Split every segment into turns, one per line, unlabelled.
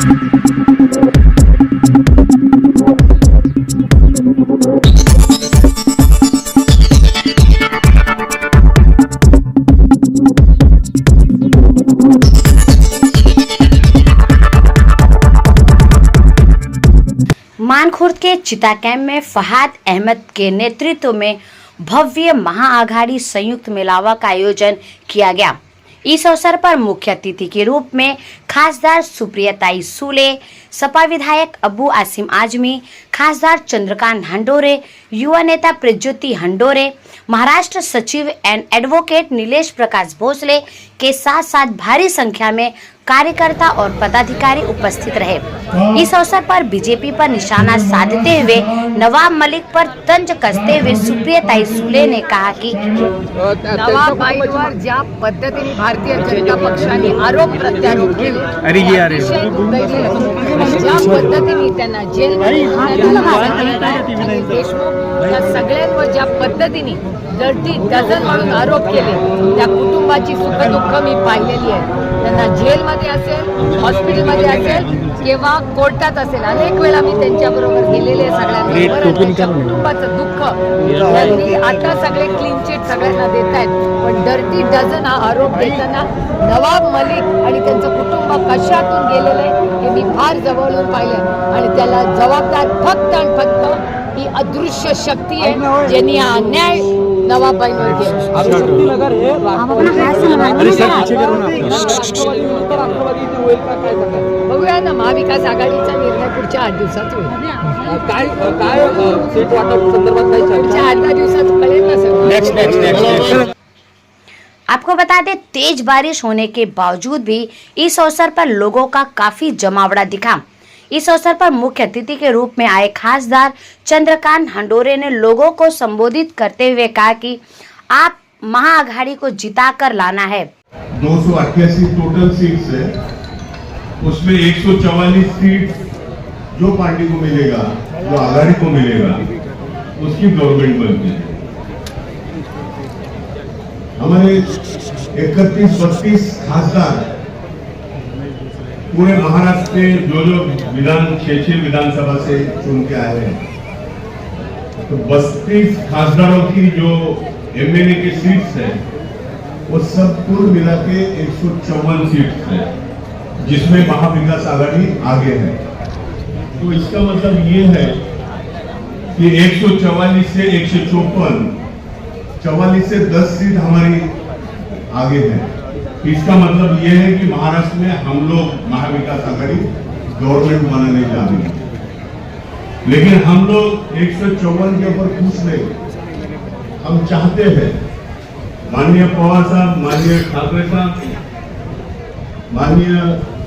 मानखुर्द के चिता कैंप में फहाद अहमद के नेतृत्व में भव्य महाआघाड़ी संयुक्त मेलावा का आयोजन किया गया। इस अवसर पर मुख्य अतिथि के रूप में खासदार सुप्रियताई सूले, सपा विधायक अबू आसिम आजमी, खासदार चंद्रकांत हंडोरे, युवा नेता प्रज्योति हंडोरे, महाराष्ट्र सचिव एंड एडवोकेट नीलेश प्रकाश भोसले के साथ साथ भारी संख्या में कार्यकर्ता और पदाधिकारी उपस्थित रहे। इस अवसर पर बीजेपी पर निशाना साधते हुए नवाब मलिक पर तंज कसते हुए सुप्रियताई सूले ने कहा कि
नवाब भाईवर ज्या पद्धतीने भारतीय जनता पक्षाने आरोप प्रत्यारोप केले, ज्या पद्धतीने त्यांना जेलमध्ये या सगळ्यांवर ज्या पद्धतीने डर्टी डझन म्हणून आरोप केले, त्या कुटुंबाची सुखदुःख मी पाहिलेली आहे। त्यांना जेलमध्ये असेल, हॉस्पिटलमध्ये असेल किंवा कोर्टात असेल, अनेक वेळा मी त्यांच्याबरोबर गेलेले सगळ्यांबरोबर। कुटुंबाचं दुःख त्यांनी आता सगळे क्लीन चिट सगळ्यांना देत आहेत, पण डर्टी डझन हा आरोप देताना नवाब मलिक आणि त्यांचं कुटुंब कशातून गेलेले हे मी फार जवळून पाहिले आणि त्याला जबाबदार फक्त आणि फक्त ही अदृश्य शक्ती आहे ज्यांनी हा अन्याय नवाबाईंवर केला। बघूया ना, महाविकास आघाडीचा निर्णय पुढच्या 8 दिवसात होईल। काय सीट वाटप संदर्भात काय पुढच्या 8 दिवसात कळेल ना सर।
आपको बता दें, तेज बारिश होने के बावजूद भी इस अवसर पर लोगों का काफी जमावड़ा दिखा। इस अवसर पर मुख्य अतिथि के रूप में आए खासदार चंद्रकांत हंडोरे ने लोगों को संबोधित करते हुए कहा कि आप महाआघाड़ी को जिताकर लाना है।
288 टोटल सीट्स है, उसमें 144 सीट जो पार्टी को मिलेगा, जो आघाड़ी को मिलेगा, उसकी गवर्नमेंट बनती है। हमारे 31-32 खासदार पूरे महाराष्ट्र के जो 6 विधानसभा से चुन के आए हैं, तो 32 खासदारों की जो एमएलए की सीट्स है वो सब कुल मिला के 154 सीट्स है, जिसमें महाविकास आघाड़ी आगे है। तो इसका मतलब ये है कि 144 से 154, 44 से 10 सीट हमारी आगे है। इसका मतलब ये है कि महाराष्ट्र में हम लोग महाविकास आघाड़ी गवर्नमेंट बनाने जा रहे हैं। लेकिन हम लोग 154 के ऊपर खुश नहीं, हम चाहते हैं माननीय पवार साहब, माननीय ठाकरे साहब, माननीय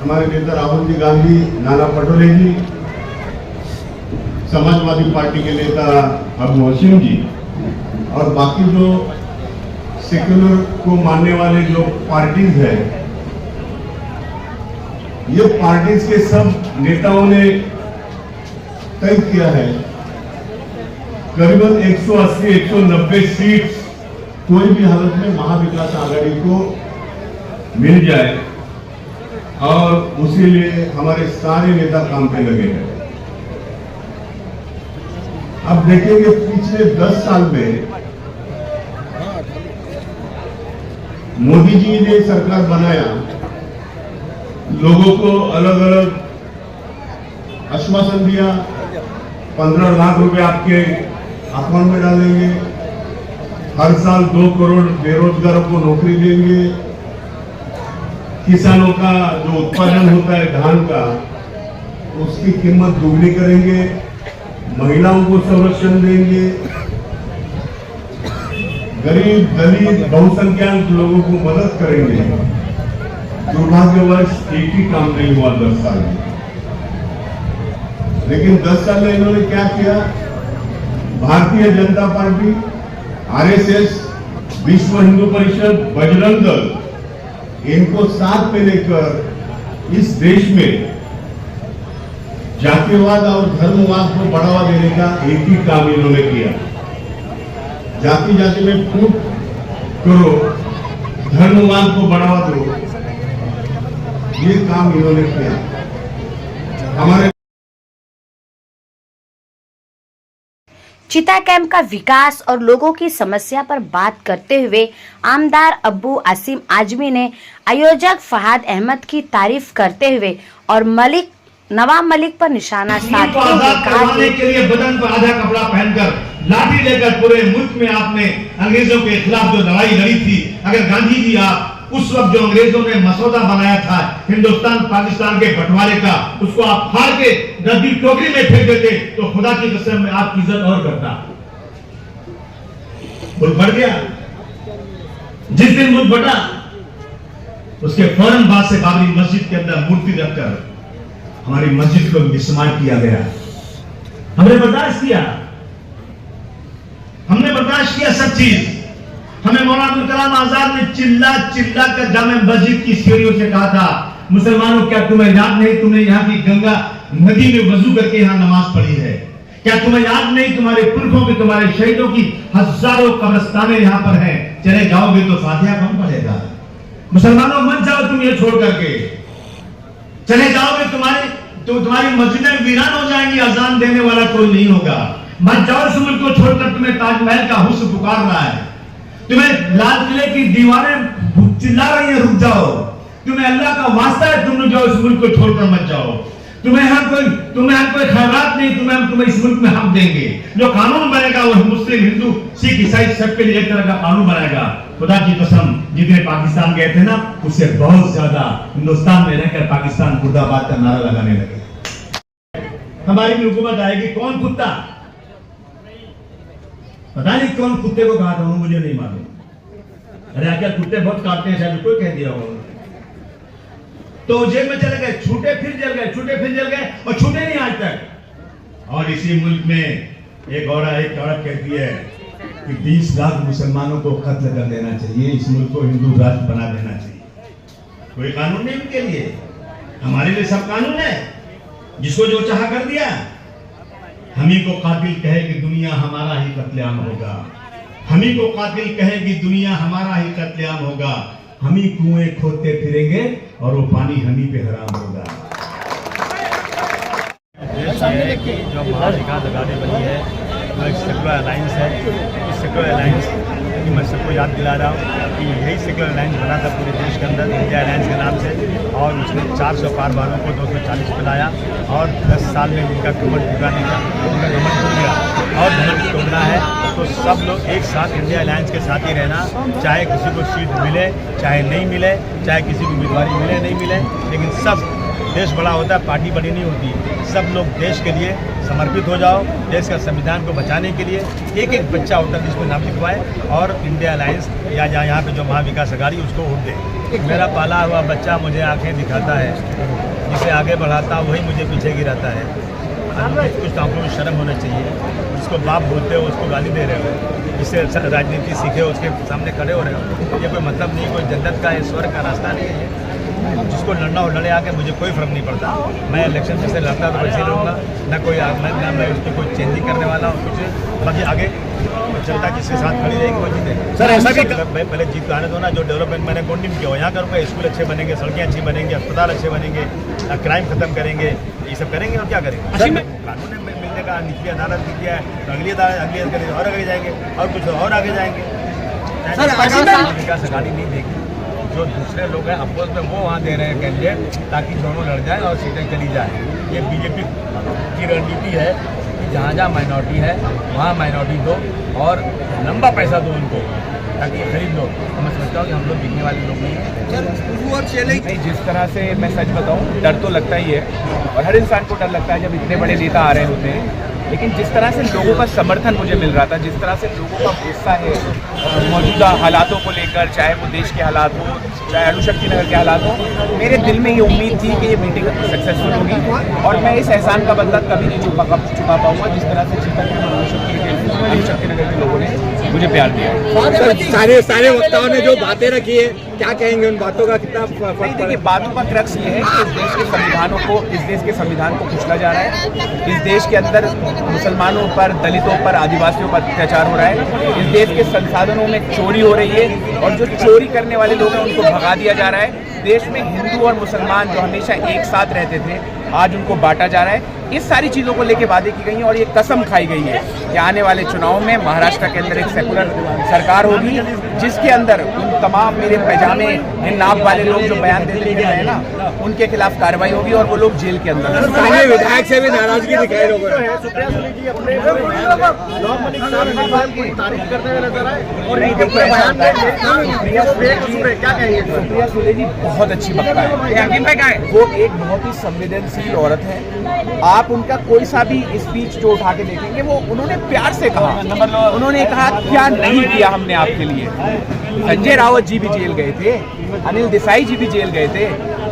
हमारे नेता राहुल जी गांधी, नाना पटोले जी, समाजवादी पार्टी के नेता अबू आसिम जी और बाकी जो सेक्युलर को मानने वाले जो पार्टीज है, ये पार्टीज के सब नेताओं ने तय किया है करीबन 180-190 सीट कोई भी हालत में महाविकास आघाड़ी को मिल जाए, और उसी लिए हमारे सारे नेता काम पे लगे हैं। अब देखेंगे पिछले 10 साल में मोदी जी ने सरकार बनाया, लोगों को अलग अलग आश्वासन दिया, 15 लाख रुपए आपके अकाउंट में डालेंगे, हर साल 2 करोड़ बेरोजगारों को नौकरी देंगे, किसानों का जो उत्पादन होता है धान का उसकी कीमत दोगुनी करेंगे, महिलाओं को संरक्षण देंगे, गरीब दलित बहुसंख्यक लोगों को मदद करेंगे। दुर्भाग्यवश एक ही काम नहीं हुआ 10 साल में। लेकिन 10 साल में इन्होंने क्या किया? भारतीय जनता पार्टी, आरएसएस, विश्व हिंदू परिषद, बजरंग दल, इनको साथ में लेकर इस देश में जातिवाद और धर्मवाद को बढ़ावा देने का एक ही काम इन्होंने किया। जाति जाति में फूट करो, धर्मवाद को बढ़ावा दो, ये काम इन्होंने किया। हमारे
चिता कैंप का विकास और लोगों की समस्या पर बात करते हुए आमदार अब्बू आसिम आजमी ने आयोजक फहाद अहमद की तारीफ करते हुए और नवाब मलिक पर निशाना साधते हुए कहा कि
के लिए बदन पर आधा कपड़ा पहनकर लाठी लेकर पूरे मुल्क में आपने अंग्रेजों के खिलाफ जो लड़ाई लड़ी थी, अगर गांधी जी आप उस वक्त जो अंग्रेजों ने मसौदा बनाया था हिंदुस्तान पाकिस्तान के बंटवारे का, उसको आप फाड़ के रद्दी टोकरी में फेंक देते तो खुदा की कसम में आपकी इज्जत और करता। मुल्क बढ़ गया। जिस दिन मुल्क बढ़ा उसके फौरन बाद से बाबरी मस्जिद के अंदर मूर्ति रखकर हमारी मस्जिद को मिसमार किया गया। हमने बर्दाश्त किया सब चीज। हमें मौलाना अब्दुल कलाम आजाद ने चिल्ला चिल्ला कर जामे मस्जिद की सीढ़ियों से कहा था, मुसलमानों क्या तुम्हें याद नहीं, तुमने यहाँ की गंगा नदी में वजू करके यहाँ नमाज पढ़ी है? क्या तुम्हें याद नहीं तुम्हारे पुरखों की, तुम्हारे शहीदों की हजारों कब्रिस्तानें यहाँ पर हैं? चले जाओगे तो फातिहा कौन पढ़ेगा? मुसलमानों मत जाओ तुम ये छोड़ करके, चले जाओगे तुम्हारी मस्जिदें वीरान हो जाएंगी, अजान देने वाला कोई नहीं होगा। मत जाओ इस मुल्क को छोड़कर, तुम्हें ताजमहल का हुस्न पुकार रहा है, तुम्हें लाल किले की दीवारें चिल्ला रही है रुक जाओ, तुम्हें अल्लाह का वास्ता है तुम जाओ इस मुल्क को छोड़कर मत जाओ। तुम्हें हम कोई खैरात नहीं, तुम्हें इस मुल्क में हम देंगे। जो कानून बनेगा वो मुस्लिम हिंदू सिख ईसाई सबके लिए एक तरह का कानून बनाएगा। खुदा की कसम जितने पाकिस्तान गए थे ना उससे बहुत ज्यादा हिंदुस्तान में रहकर पाकिस्तान मुर्दाबाद का नारा लगाने लगे। हमारी भी हुकूमत आएगी। कौन कुत्ता, पता नहीं कौन कुत्ते को कहा था, मुझे नहीं मालूम। अरे आखिर कुत्ते बहुत काटते हैं, शायद कोई कह दिया होगा। तो जेल में चले गए, छूटे फिर जल गए और छूटे नहीं आज तक। और इसी मुल्क में एक औरत कहती है कि 20 लाख मुसलमानों को कत्ल कर देना चाहिए, इस मुल्क को हिंदू राष्ट्र बना देना चाहिए। कोई कानून नहीं उनके लिए, हमारे लिए सब कानून है। जिसको जो चाहा कर दिया। हम ही को कातिल कहे कि दुनिया हमारा ही कत्लेआम होगा, हम ही को कातिल कहे कि दुनिया हमारा ही कत्लेआम होगा। हम ही कुएं खोदते फिरेंगे और वो पानी हम ही पे हराम होगा।
जो महाविकास अघाड़ी बनी है वो एक सेकुलर अलायंस है। इस सेकुलर अलायंस की मैं सबको याद दिला रहा हूँ कि यही सेकुलर अलायंस बना था पूरे देश के अंदर इंडिया अलायंस के नाम से, और उसने 400 पार वालों को 240 पे लाया और 10 साल में उनका कमर टूटा नहीं था, उनका कमर टूट गया और कमर तोड़ना है तो सब लोग एक साथ इंडिया अलायंस के साथ ही रहना। चाहे किसी को सीट मिले चाहे नहीं मिले, चाहे किसी को उम्मीदवारी मिले नहीं मिले, लेकिन सब देश बड़ा होता है, पार्टी बड़ी नहीं होती। सब लोग देश के लिए समर्पित हो जाओ, देश का संविधान को बचाने के लिए। एक एक बच्चा होता है जिसमें नाम लिखवाए और इंडिया अलायंस या यहाँ पे जो महाविकास अघाड़ी उसको वोट दे। मेरा पाला हुआ बच्चा मुझे आंखें दिखाता है, जिसे आगे बढ़ाता वही मुझे पीछे गिराता है। कुछ तो आपको शर्म होना चाहिए। जिसको बाप बोलते हो उसको गाली दे रहे हो, जिससे राजनीति सीखे उसके सामने खड़े हो रहे हो। ये कोई मतलब नहीं, कोई जन्नत का है, स्वर्ग का रास्ता नहीं है। जिसको लड़ना हो लड़े आके, मुझे कोई फर्क नहीं पड़ता। मैं इलेक्शन जैसे लड़ता तो वैसे लड़ूंगा, ना कोई मैं उसकी कोई चेंजिंग करने वाला हूँ कुछ। बाकी आगे जनता जिसके साथ खड़ी रहेगी वो जीते। सर ऐसा भी पहले जीत आने दो ना, जो डेवलपमेंट मैंने कॉन्टिन्यू किया यहाँ करूँगा। स्कूल अच्छे बनेंगे, सड़कें अच्छी बनेंगी, अस्पताल अच्छे बनेंगे, क्राइम खत्म करेंगे, ये सब करेंगे और क्या करेंगे। कानून में मिलने का निचली अदालत की किया है तो अगली अदालत और आगे जाएंगे और कुछ और आगे जाएंगे। विकास अघाड़ी नहीं देगी, जो दूसरे लोग हैं अपोज में वो वहाँ दे रहे हैं कैंडिडेट ताकि दोनों लड़ जाए और सीटें चली जाए। ये बीजेपी की रणनीति है कि जहाँ जहाँ माइनॉरिटी है वहाँ माइनॉरिटी दो और लंबा पैसा दो उनको ताकि खरीद लो। तो मैं समझता हूँ कि हम लोग बिकने वाले लोग नहीं हैं।
नहीं, जिस तरह से मैं सच बताऊँ डर तो लगता ही है और हर इंसान को डर लगता है जब इतने बड़े नेता आ रहे होते हैं। लेकिन जिस तरह से लोगों का समर्थन मुझे मिल रहा था, जिस तरह से लोगों का गुस्सा है मौजूदा हालातों को लेकर, चाहे वो देश के हालात हो चाहे अणुशक्ति नगर के हालात हो, मेरे दिल में ये उम्मीद थी कि ये मीटिंग सक्सेसफुल होगी और मैं इस एहसान का बदला कभी नहीं चुका पाऊंगा जिस तरह से अणुशक्ति नगर के लोगों ने मुझे प्यार दिया।
सारे वक्ताओं ने जो बातें रखी है, क्या कहेंगे उन बातों का? कितना फर्क
देखिए, बातों का क्रक्स ये है कि इस देश के संविधान को कुचला जा रहा है। इस देश के अंदर मुसलमानों पर, दलितों पर, आदिवासियों पर अत्याचार हो रहा है। इस देश के संसाधनों में चोरी हो रही है और जो चोरी करने वाले लोग हैं उनको भगा दिया जा रहा है। देश में हिंदू और मुसलमान जो हमेशा एक साथ रहते थे आज उनको बांटा जा रहा है। इस सारी चीज़ों को लेके वादे की गई हैं और ये कसम खाई गई है कि आने वाले चुनाव में महाराष्ट्र के अंदर एक सेकुलर सरकार होगी, जिसके अंदर उन तमाम मेरे पैजामे इन नाप वाले लोग जो बयान देते हैं ना, उनके खिलाफ कार्रवाई होगी और वो लोग जेल के अंदर।
स्थानीय विधायक से भी नाराजगी दिखाई लोगों ने।
सुप्रिया सुले जी बहुत अच्छी वक्ता है, वो एक बहुत ही संवेदनशील औरत है। आप उनका कोई सा भी स्पीच जो उठा के देखेंगे, वो उन्होंने प्यार से कहा, उन्होंने कहा क्या नहीं किया हमने आपके लिए। संजय रावत जी भी जेल गए थे, अनिल देसाई जी भी जेल गए थे,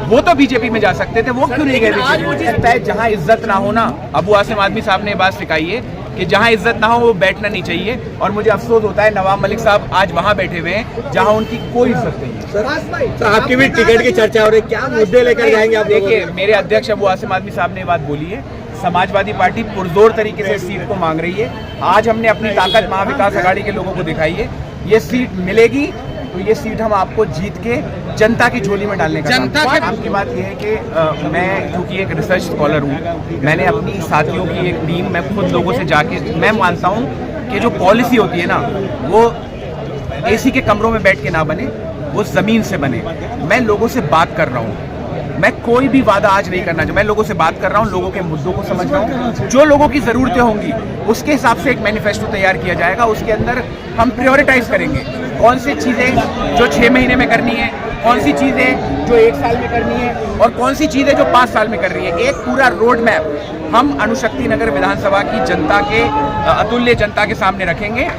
वो तो बीजेपी में जा सकते थे, वो क्यों नहीं गए थे? आज मुझे लगता है जहां इज्जत ना हो ना, अबू आसिम आदमी साहब ने बात सिखाई है कि जहां इज्जत ना हो वो बैठना नहीं चाहिए। और मुझे अफसोस होता है नवाब मलिक साहब आज वहां बैठे हुए हैं जहां उनकी कोई इज्जत नहीं है।
तो आपकी भी टिकट की चर्चा हो रही है, क्या मुद्दे लेकर जाएंगे आप?
देखिए, मेरे अध्यक्ष अबू आसिम आदमी साहब ने बात बोली है, समाजवादी पार्टी पुरजोर तरीके से सीट को मांग रही है। आज हमने अपनी ताकत महाविकास आघाड़ी के लोगों को दिखाई है, ये सीट मिलेगी तो ये सीट हम आपको जीत के जनता की झोली में डालने का काम की बात यह है कि मैं क्योंकि एक रिसर्च स्कॉलर हूँ, मैंने अपनी साथियों की एक टीम, मैं खुद लोगों से जाके, मैं मानता हूँ कि जो पॉलिसी होती है ना, वो एसी के कमरों में बैठ के ना बने, वो जमीन से बने। मैं लोगों से बात कर रहा हूँ, मैं कोई भी वादा आज नहीं करना चाहता, मैं लोगों से बात कर रहा हूँ, लोगों के मुद्दों को समझ रहा हूँ, जो लोगों की ज़रूरतें होंगी उसके हिसाब से एक मैनिफेस्टो तैयार किया जाएगा। उसके अंदर हम प्रायोरिटाइज करेंगे कौन सी चीज़ें जो 6 महीने में करनी है, कौन सी चीज़ें जो 1 साल में करनी है और कौन सी चीज़ें जो 5 साल में करनी है। एक पूरा रोड मैप हम अणुशक्ति नगर विधानसभा की जनता के, अतुल्य जनता के सामने रखेंगे।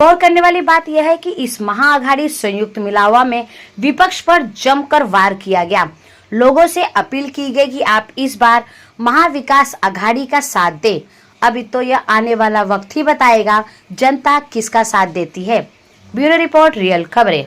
गौर करने वाली बात यह है कि इस महाआघाड़ी संयुक्त मिलावा में विपक्ष पर जमकर वार किया गया। लोगों से अपील की गई कि आप इस बार महाविकास आघाड़ी का साथ दें। अभी तो यह आने वाला वक्त ही बताएगा जनता किसका साथ देती है। ब्यूरो रिपोर्ट, रियल खबरें।